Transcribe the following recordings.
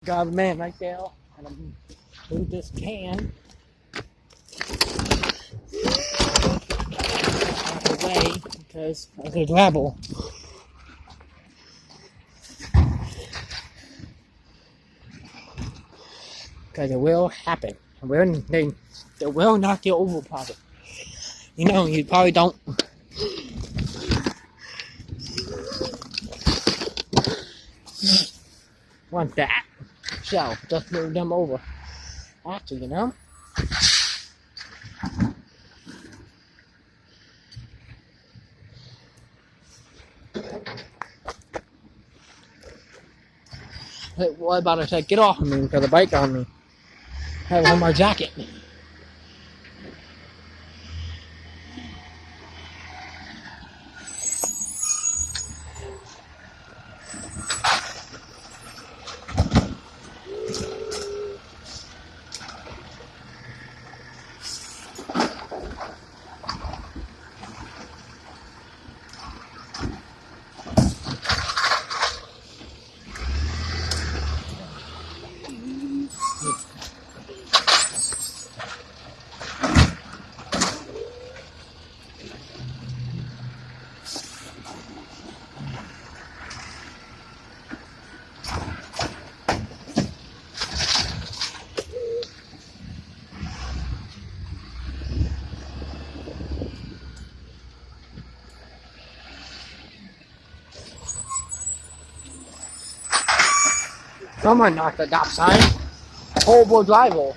Got a man right there, and I'm move this can out the way because of the gravel. Because it will happen. They will knock you over, probably. You know, you probably don't want that. So, just move them over. After, you know? Hey, what about I said, get off of me because the bike on me. I have on my jacket. Someone knocked the stop sign. Horrible driver.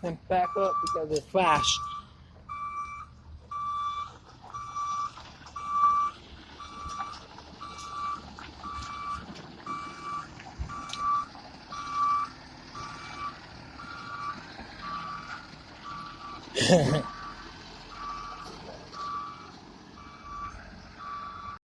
And back up because it flashed.